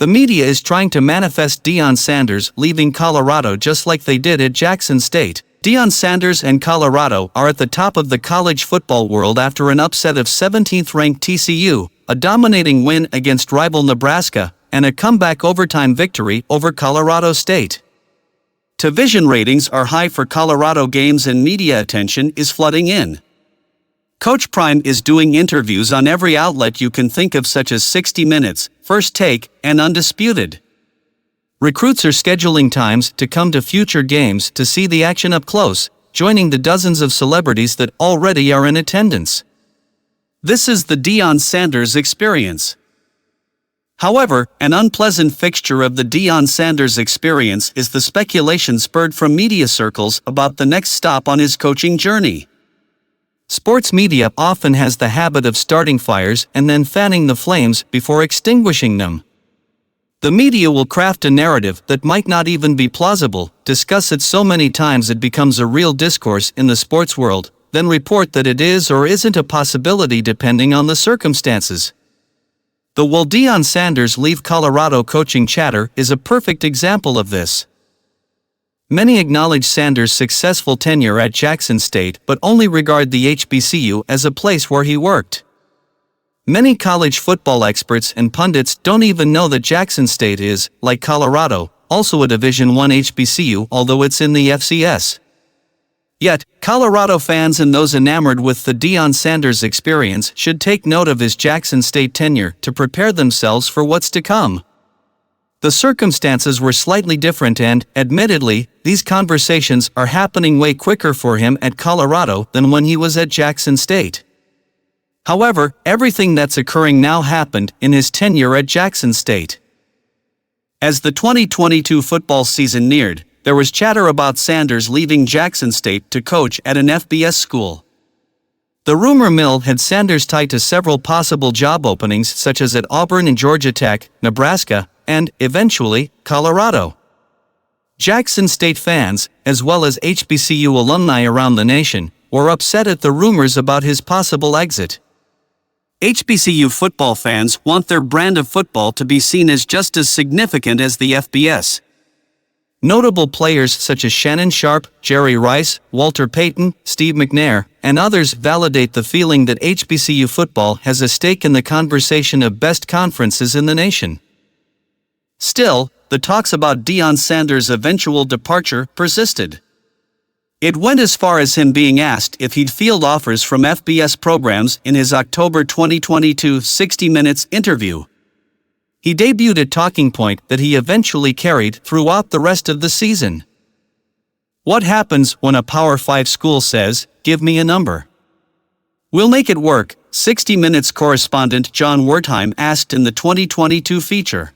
The media is trying to manifest Deion Sanders leaving Colorado just like they did at Jackson State. Deion Sanders and Colorado are at the top of the college football world after an upset of 17th-ranked TCU, a dominating win against rival Nebraska, and a comeback overtime victory over Colorado State. Tevision ratings are high for Colorado games and media attention is flooding in. Coachprime is doing interviews on every outlet you can think of, such as 60 Minutes, First Take, and Undisputed. Recruits are scheduling times to come to future games to see the action up close, joining the dozens of celebrities that already are in attendance. This is the Deion Sanders experience. However, an unpleasant fixture of the Deion Sanders experience is the speculation spurred from media circles about the next stop on his coaching journey. Sports media often has the habit of starting fires and then fanning the flames before extinguishing them. The media will craft a narrative that might not even be plausible, discuss it so many times it becomes a real discourse in the sports world, then report that it is or isn't a possibility depending on the circumstances. The "Will Deion Sanders leave Colorado" coaching chatter is a perfect example of this. Many acknowledge Sanders' successful tenure at Jackson State but only regard the HBCU as a place where he worked. Many college football experts and pundits don't even know that Jackson State is, like Colorado, also a Division I HBCU, although it's in the FCS. Yet, Colorado fans and those enamored with the Deion Sanders experience should take note of his Jackson State tenure to prepare themselves for what's to come. The circumstances were slightly different and, admittedly, these conversations are happening way quicker for him at Colorado than when he was at Jackson State. However, everything that's occurring now happened in his tenure at Jackson State. As the 2022 football season neared, there was chatter about Sanders leaving Jackson State to coach at an FBS school. The rumor mill had Sanders tied to several possible job openings such as at Auburn and Georgia Tech, Nebraska, and, eventually, Colorado. Jackson State fans, as well as HBCU alumni around the nation, were upset at the rumors about his possible exit. HBCU football fans want their brand of football to be seen as just as significant as the FBS. Notable players such as Shannon Sharpe, Jerry Rice, Walter Payton, Steve McNair, and others validate the feeling that HBCU football has a stake in the conversation of best conferences in the nation. Still, the talks about Deion Sanders' eventual departure persisted. It went as far as him being asked if he'd field offers from FBS programs in his October 2022 60 Minutes interview. He debuted a talking point that he eventually carried throughout the rest of the season. What happens when a Power 5 school says, "Give me a number"? "We'll make it work," 60 Minutes correspondent John Wertheim asked in the 2022 feature.